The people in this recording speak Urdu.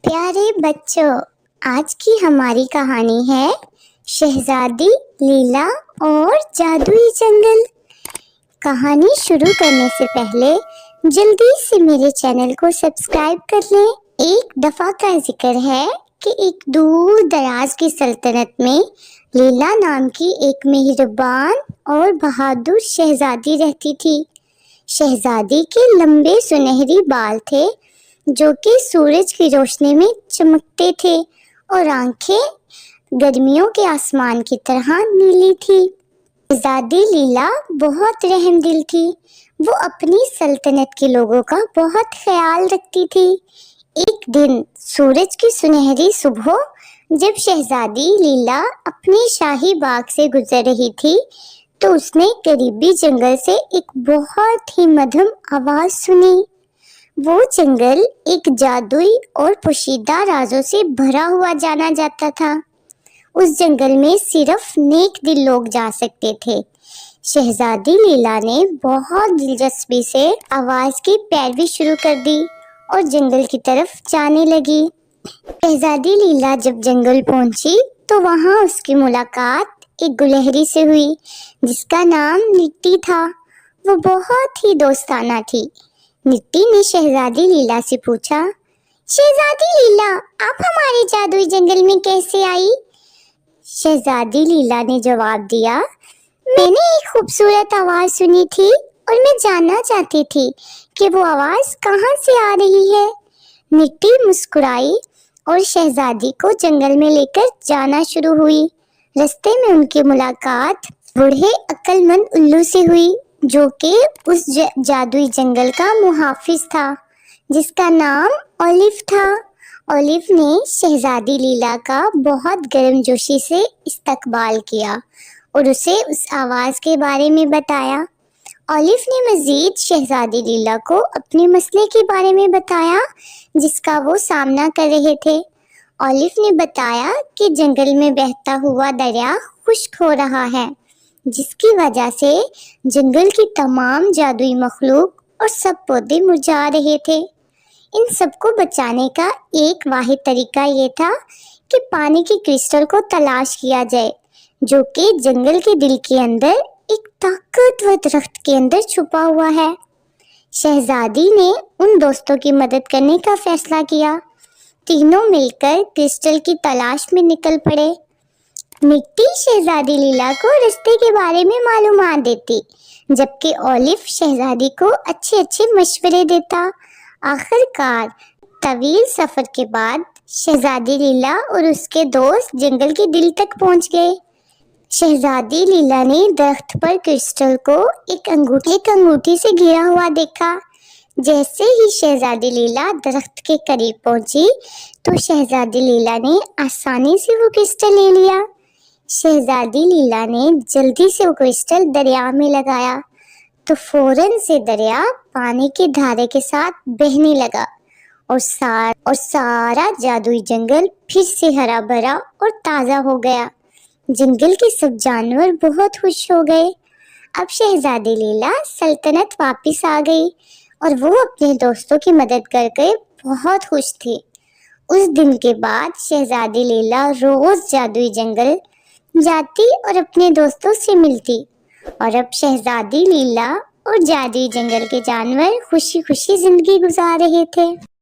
پیارے بچوں، آج کی ہماری کہانی ہے شہزادی لیلا اور جادوئی جنگل۔ کہانی شروع کرنے سے پہلے جلدی سے میرے چینل کو سبسکرائب کر لیں۔ ایک دفعہ کا ذکر ہے کہ ایک دور دراز کی سلطنت میں لیلا نام کی ایک مہربان اور بہادر شہزادی رہتی تھی۔ شہزادی کے لمبے سنہری بال تھے جو کہ سورج کی روشنی میں چمکتے تھے اور آنکھیں گرمیوں کے آسمان کی طرح نیلی تھی۔ شہزادی لیلا بہت رحم دل تھی۔ وہ اپنی سلطنت کے لوگوں کا بہت خیال رکھتی تھی۔ ایک دن سورج کی سنہری صبح جب شہزادی لیلا اپنی شاہی باغ سے گزر رہی تھی تو اس نے قریبی جنگل سے ایک بہت ہی مدھم آواز سنی۔ وہ جنگل ایک جادوئی اور پوشیدہ رازوں سے بھرا ہوا جانا جاتا تھا۔ اس جنگل میں صرف نیک دل لوگ جا سکتے تھے۔ شہزادی لیلا نے بہت دلچسپی سے آواز کی پیروی شروع کر دی اور جنگل کی طرف جانے لگی۔ شہزادی لیلا جب جنگل پہنچی تو وہاں اس کی ملاقات ایک گلہری سے ہوئی جس کا نام نٹی تھا۔ وہ بہت ہی دوستانہ تھی۔ نٹی نے شہزادی لیلا سے پوچھا، شہزادی لیلا، آپ ہمارے جادوئی جنگل میں کیسے آئی؟ شہزادی لیلا نے جواب دیا، میں نے ایک خوبصورت آواز سنی تھی اور میں جاننا چاہتی تھی کہ وہ آواز کہاں سے آ رہی ہے۔ نٹی مسکرائی اور شہزادی کو جنگل میں لے کر جانا شروع ہوئی۔ رستے میں ان کی ملاقات بوڑھے عقل مند الو سے ہوئی جو کہ اس جادوئی جنگل کا محافظ تھا جس کا نام اولیف تھا۔ اولیف نے شہزادی لیلا کا بہت گرم جوشی سے استقبال کیا اور اسے اس آواز کے بارے میں بتایا۔ اولیف نے مزید شہزادی لیلا کو اپنے مسئلے کے بارے میں بتایا جس کا وہ سامنا کر رہے تھے۔ اولیف نے بتایا کہ جنگل میں بہتا ہوا دریا خشک ہو رہا ہے جس کی وجہ سے جنگل کی تمام جادوئی مخلوق اور سب پودے مرجھا رہے تھے۔ ان سب کو بچانے کا ایک واحد طریقہ یہ تھا کہ پانی کی کرسٹل کو تلاش کیا جائے جو کہ جنگل کے دل کے اندر ایک طاقتور درخت کے اندر چھپا ہوا ہے۔ شہزادی نے ان دوستوں کی مدد کرنے کا فیصلہ کیا۔ تینوں مل کر کرسٹل کی تلاش میں نکل پڑے۔ نٹی شہزادی لیلا کو رستے کے بارے میں معلومات دیتی جبکہ اولیف شہزادی کو اچھے مشورے دیتا۔ آخر کار طویل سفر کے بعد شہزادی لیلا اور اس کے دوست جنگل کے دل تک پہنچ گئے۔ شہزادی لیلا نے درخت پر کرسٹل کو ایک انگوٹھی سے گھرا ہوا دیکھا۔ جیسے ہی شہزادی لیلا درخت کے قریب پہنچی تو شہزادی لیلا نے آسانی سے وہ کرسٹل لے لیا۔ شہزادی لیلا نے جلدی سے وہ کرسٹل دریا میں لگایا تو فوراً سے دریا پانی کے دھارے کے ساتھ بہنے لگا اور سارا جادوئی جنگل پھر سے ہرا بھرا اور تازہ ہو گیا۔ جنگل کے سب جانور بہت خوش ہو گئے۔ اب شہزادی لیلا سلطنت واپس آ گئی اور وہ اپنے دوستوں کی مدد کر کے بہت خوش تھی۔ اس دن کے بعد شہزادی لیلا روز جادوئی جنگل جاتی اور اپنے دوستوں سے ملتی اور اب شہزادی لیلا اور جادوئی جنگل کے جانور خوشی خوشی زندگی گزار رہے تھے۔